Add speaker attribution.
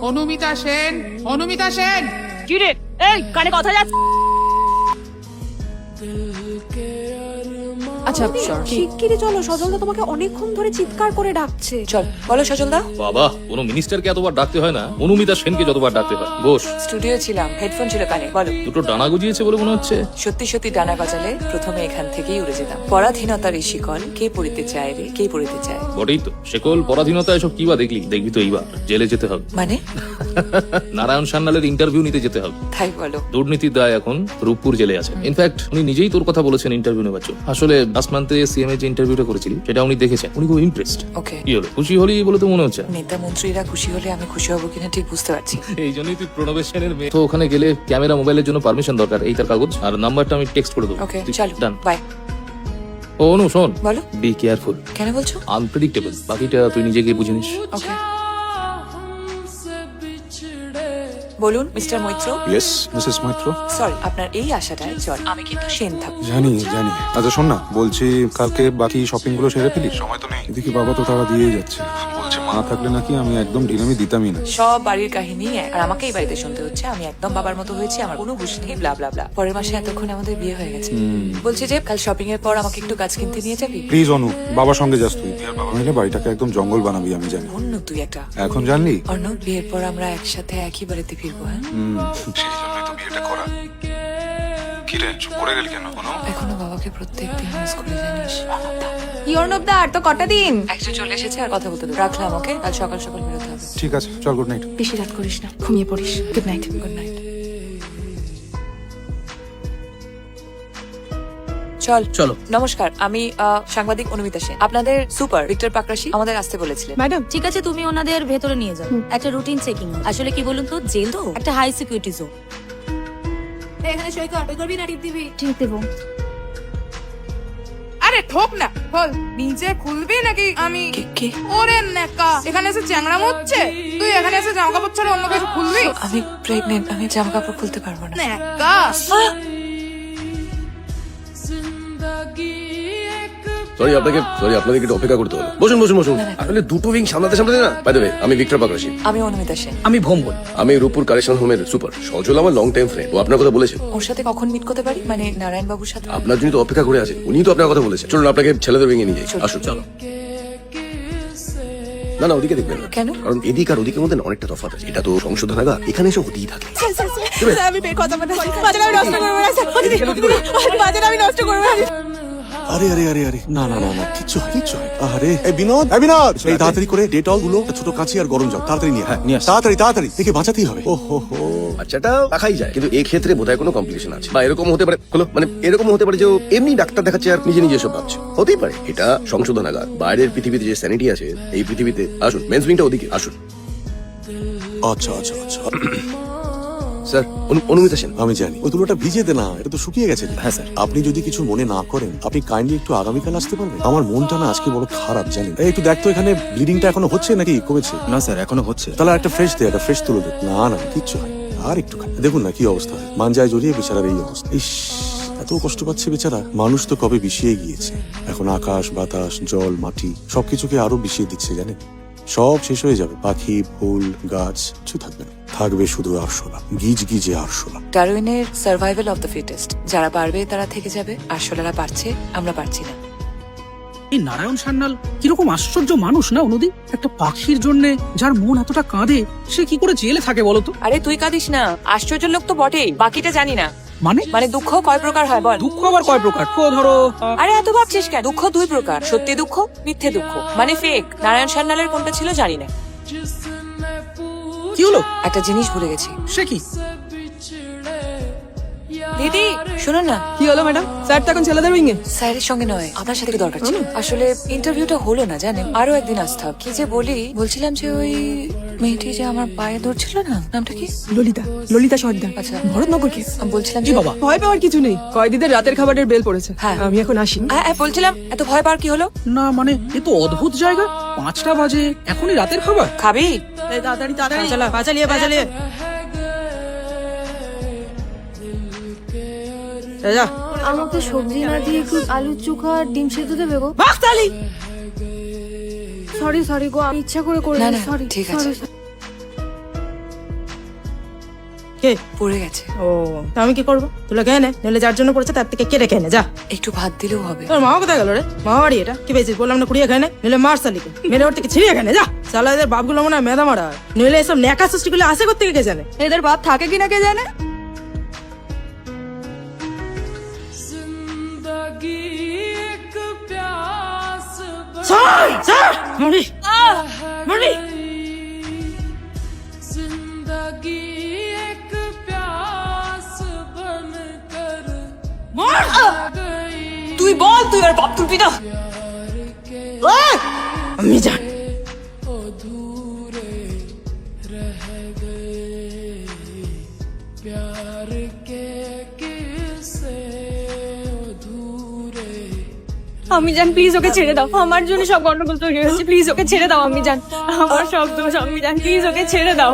Speaker 1: অনুমিতা সেন, অনুমিতা সেন।
Speaker 2: কি রে, এই কানে কথা যাচ্ছে?
Speaker 3: আচ্ছা শিগগিরই চলো, সজলদা তোমাকে অনেকক্ষণ ধরে চিৎকার করে ডাকছে।
Speaker 4: চল বলো সজলদা।
Speaker 5: বাবা, কোনো মিনিস্টারকে এতবার ডাকতে হয় না, অনুমিতা সেনকে যতবার ডাকতে হয়। বস।
Speaker 4: স্টুডিও ছিলাম, হেডফোন ছিল কানে। বলো।
Speaker 5: দুটো ডানা গজিয়েছে বলে মনে হচ্ছে।
Speaker 4: সত্যি সত্যি ডানা গজালে প্রথমে এখান থেকেই উড়ে যেতাম। পরাধীনতার এই শিকল কে পড়িতে চায় রে, কে পড়িতে চায়?
Speaker 5: বটেই তো, সেকল পরাধীনতা এসব কি বা দেখলি? দেখবি তো এইবার জেলে যেতে হবে।
Speaker 4: মানে?
Speaker 5: নারায়ণ সান্যালের ইন্টারভিউ নিতে যেতে হবে।
Speaker 4: তাই বলো?
Speaker 5: দুর্নীতির দায় এখন রূপপুর জেলে আছে। ইনফ্যাক্ট উনি নিজেই তোর কথা বলেছেন ইন্টারভিউ নেওয়ার জন্য। আসলে লাস্ট মান্থে সিএম এর যে ইন্টারভিউটা করেছিলি সেটা উনি দেখেছেন, উনি খুব ইমপ্রেসড।
Speaker 4: ওকে।
Speaker 5: কি হলো, খুশি হলি বলে তো মনে হচ্ছে?
Speaker 4: নেতা মন্ত্রীরা খুশি হলে আমি খুশি হব কিনা ঠিক বুঝতে পারছি।
Speaker 5: এই জন্যই তুই প্রণবেশ সেনের মেয়ে। তো ওখানে গেলে ক্যামেরা মোবাইলের জন্য পারমিশন দরকার, এই তার কাগজ আর নাম্বারটা আমি টেক্সট করে দেবো।
Speaker 4: ওকে চলো,
Speaker 5: ডান।
Speaker 4: বাই।
Speaker 5: ও অনু শোন,
Speaker 4: বলো।
Speaker 5: Be careful.
Speaker 4: কেন বলছো?
Speaker 5: আনপ্রেডিক্টেবল, বাকিটা তুই নিজে গিয়ে বুঝে নিস।
Speaker 4: ওকে। বলুন Mr Maitra.
Speaker 6: Yes Mrs Maitra.
Speaker 4: Sorry, আপনার এই আশাটায় চল আমি কিন্তু সেন থাকবো।
Speaker 6: জানি জানি। আচ্ছা শোন না, বলছি কালকে বাকি শপিং গুলো সেরে ফেলি। সময় তো নেই, এদিকে বাবা তো তারা দিয়েই যাচ্ছে। বলছে মা থাকলে নাকি আমি একদম ঢিলামি দিতামই না।
Speaker 4: সব বাড়ির কাহিনী আর আমাকেই বাড়িতে শুনতে হচ্ছে। আমি একদম বাবার মতো হয়েছি, আমার কোনো হুঁশ নেই, ব্লা ব্লা ব্লা। পরের মাসে এতক্ষণ আমাদের বিয়ে হয়ে গেছে। বলছি যে কাল শপিং এর পর আমাকে একটু গাছ কিনতে নিয়ে যাবি?
Speaker 6: প্লিজ অনু, বাবার সঙ্গে যাস তুই। আর বাবা মিলে বাড়িটাকে একদম জঙ্গল বানাবি, আমি জানি।
Speaker 4: অন্য তুই একটা।
Speaker 6: এখন জানলি?
Speaker 4: অর্ণব, বিয়ের পর আমরা একসাথে একই বাড়িতে ফিরবো। হ্যাঁ,
Speaker 6: সেই জন্যই তো বিয়েটা করা। কি রে, চুপ করে গেলি কেন?
Speaker 4: এখনো বাবাকে প্রত্যেকদিন মিস করে, জানিস?
Speaker 3: কি অর্ণবদা, আর তো কটা দিন।
Speaker 4: একজন চলে এসেছে আর কথা বলতে দেবো। রাখলাম, ওকে? কাল সকাল সকাল বেরোতে হবে।
Speaker 6: ঠিক আছে, চল, গুড নাইট।
Speaker 3: বেশি রাত করিস না, ঘুমিয়ে পড়িস। Good night.
Speaker 4: Good night. চল
Speaker 2: চলো।
Speaker 4: নমস্কার, আমি সাংবাদিক অনুমিতা সেন। আপনাদের সুপার ভিক্টর পাকরাশি আমাদের আসতে বলেছিলেন।
Speaker 3: ম্যাডাম
Speaker 2: ঠিক আছে, তুমি ওনাদের ভেতরে নিয়ে যাও। একটা রুটিন চেকিং। আসলে কি বলুন তো, জেল তো একটা হাই সিকিউরিটি জোন।
Speaker 3: এখানে সই কর, করবি না টিপ দিবি?
Speaker 2: ঠিক দেবো।
Speaker 1: আরে ঠোক না, বল নিজে খুলবি নাকি আমি?
Speaker 4: কে?
Speaker 1: ওরে নেকা, এখানে এসে চ্যাংড়া হচ্ছে। তুই এখানে এসে জামা কাপড় ছাড়া অন্য কিছু খুলবি?
Speaker 4: আমি প্রেগনেন্ট, আমি জামা কাপড় খুলতে পারবো না।
Speaker 1: নেকা।
Speaker 7: সরি আপনাদেরকে একটু অপেক্ষা করতে হলো। বসুন বসুন বসুন। আসলে দুটো উইং সামলাতে না। বাই দ্য ওয়ে, আমি ভিক্টর পাকরাশি।
Speaker 4: আমি অনুমিতা সেন।
Speaker 2: আমি ভোম্বল।
Speaker 7: আমি রূপপুর কালেকশন হোমের সুপার। সজল আমার লং টাইম ফ্রেন্ড, ও আপনার কথা বলেছে।
Speaker 4: ওর সাথে কখন মিট করতে পারি? মানে নারায়ণ বাবুর সাথে?
Speaker 7: আপনার জন্য তো অপেক্ষা করে আছে, উনি তো আপনার কথা বলেছে। চলুন আপনাকে ছেলেদের উইং এ নিয়ে যাই। আসুন।
Speaker 2: চলো।
Speaker 7: না না, ওদিকে দেখবেন না।
Speaker 4: কেন?
Speaker 7: কারণ এদিক আর ওদিকের মধ্যে না অনেকটা তফাৎ আছে। এটা তো সংশোধনাগার, এখানে এসে হতেই থাকে।
Speaker 3: আমি বের কথা বলতে বাজার আমি নষ্ট করবো না। বাজার আমি নষ্ট করবো না।
Speaker 8: আরে আরে আরে আরে, না না না না, কিচ্ছু হয়, কিচ্ছু হয়। আরে এই বিনোদ, এই তাড়াতাড়ি করে ডেটল গুলো, ছোট কাঁচি আর গরম জল তাড়াতাড়ি নিয়ে। হ্যাঁ, তাড়াতাড়ি তাড়াতাড়ি, দেখে বাঁচাতেই হবে। ও হো হো।
Speaker 7: বাচ্চাটা রাখাই যায়, কিন্তু এই ক্ষেত্রে বোধহয় কোনো কমপ্লিকেশন আছে। বা এরকম হতে পারে, মানে এরকম হতে পারে যে ও এমনি ডাক্তার দেখাচ্ছে আর নিজে নিজে সব ভাবছে। হতেই পারে। এটা সংশোধনাগার। বাইরের পৃথিবীতে যে স্যানিটি আছে, এই পৃথিবীতে আসুন। মেন্স উইংটা ওদিকে, আসুন।
Speaker 8: আচ্ছা আচ্ছা আচ্ছা,
Speaker 7: স্যার, অনুমিতা সেন।
Speaker 8: আমি জানি। ওই তুলোটা ভিজে দে না, এটা তো শুকিয়ে গেছে। হ্যাঁ স্যার। আপনি যদি কিছু মনে না করেন, আপনি কাইন্ডলি একটু আগামীকাল আসতে পারবেন? আমার মনটা না আজকে বড় খারাপ, জানেন। এই একটু দেখতো এখানে ব্লিডিংটা এখনো হচ্ছে নাকি কমেছে?
Speaker 9: না স্যার, এখনো হচ্ছে।
Speaker 8: তাহলে একটা ফ্রেশ দে, একটা ফ্রেশ তুলো দে। না না, কিচ্ছু হয় আর একটু দেখুন না কি অবস্থা হয়। মানজায় জড়িয়ে বেচারার এই অবস্থা। ইস, এত কষ্ট পাচ্ছে বেচারা। মানুষ তো কবে বিষিয়ে গিয়েছে, এখন আকাশ বাতাস জল মাটি সবকিছুকে আরো বিষিয়ে দিচ্ছে, জানেন। সব শেষ হয়ে যাবে, পাখি ফুল গাছ কিছু থাকবে না, থাকবে শুধু আরশোলা, গিজ গিজে আরশোলা।
Speaker 4: ডারউইনের সার্ভাইভাল অফ দ্য ফিটেস্ট। যারা পারবে তারা থেকে যাবে, আরশোলারা পারছে, আমরা পারছি না।
Speaker 10: এই নারায়ণ সান্যাল কিরকম আশ্চর্য মানুষ না অনুদি। একটা পাখির জন্য যার মন এতটা কাঁদে, সে কি করে জেলে থাকে বলতো?
Speaker 4: আরে তুই কাঁদিস না, আশ্চর্য লোক তো বটেই, বাকিটা জানি না।
Speaker 10: মানে
Speaker 4: দুঃখ কয় প্রকার হয় বল?
Speaker 10: দুঃখ আবার কয় প্রকার? ধরো,
Speaker 4: আরে এত ভাবছিস কেন? দুঃখ দুই প্রকার, সত্যি দুঃখ, মিথ্যে দুঃখ, মানে ফেক। নারায়ণ সান্যালের কোনটা ছিল জানি না।
Speaker 10: কি হলো?
Speaker 4: একটা জিনিস ভুলে গেছি।
Speaker 10: সে কি?
Speaker 4: দিদি শুনুন না।
Speaker 3: কি হলো ম্যাডাম? স্যার তো এখন ছেলেদের উইং এ।
Speaker 4: স্যারের সঙ্গে নয়, আপনার সাথে কি দরকার ছিল? আসলে ইন্টারভিউটা হলো না, জানেন। আরো একদিন আসতে হবে। কি যে বলছিলাম যে ওই মেয়েটি যে আমার পায়ে ধরছিল না, নামটা কি?
Speaker 3: ললিতা সর্দার।
Speaker 4: আচ্ছা,
Speaker 3: ভরতনগর কেস।
Speaker 4: আমি বলছিলাম যে
Speaker 10: বাবা,
Speaker 3: ভয় পাওয়ার কিছু নেই, কয়েদিদের রাতের খাবারের বেল পড়েছে।
Speaker 4: হ্যাঁ।
Speaker 3: আমি এখন আসি।
Speaker 4: বলছিলাম এত ভয় পাওয়ার কি হলো?
Speaker 10: না মানে এ তো অদ্ভুত জায়গা। 5টা বাজে, এখনই রাতের খাবার
Speaker 4: খাবি?
Speaker 3: তাড়াতাড়ি তাড়াতাড়ি বাজালিয়ে যা।
Speaker 2: আমাকে সবজি না দিয়ে একটু আলু চোখা আর ডিম সেদ্ধ দেবে গো।
Speaker 3: বাকতালি সরি সরি গো, আমি ইচ্ছা করে
Speaker 4: না না
Speaker 3: সরি
Speaker 4: ঠিক আছে
Speaker 3: কে
Speaker 4: পড়ে গেছে
Speaker 3: ও তা আমি কি করবো? তুলে খেয়ে নে, নইলে যার জন্য পড়েছে তার থেকে কেটে খেয়ে নে, যা।
Speaker 4: একটু ভাত দিলেও হবে
Speaker 3: তোর মা কোথায় গেল রে? মা বাড়ি এটা কি পেয়েছিস? বললাম না কুড়িয়ে খায় না, নইলে মার শালিকে মেরে ওর থেকে ছিঁড়িয়ে খায় না, যা। শালা এদের বাপগুলো মনে হয় মেধা মারা হয়, নইলে এসব ন্যাকা সৃষ্টিগুলো আসে করতে কে জানে?
Speaker 1: এদের বাপ থাকে কিনা কে জানে।
Speaker 3: ছাড়, ছাড়, মরি, মরি।
Speaker 2: তুই বল, তুই আর বাপ তুলবি না?
Speaker 3: আমি জানি
Speaker 9: আমি জান প্লিজ ওকে ছেড়ে দাও, আমার জন্য সব গন্ডগোল তৈরি হয়েছে, প্লিজ ওকে ছেড়ে দাও। আমি জান আমার সব দোষ, আমি জান প্লিজ ওকে ছেড়ে দাও।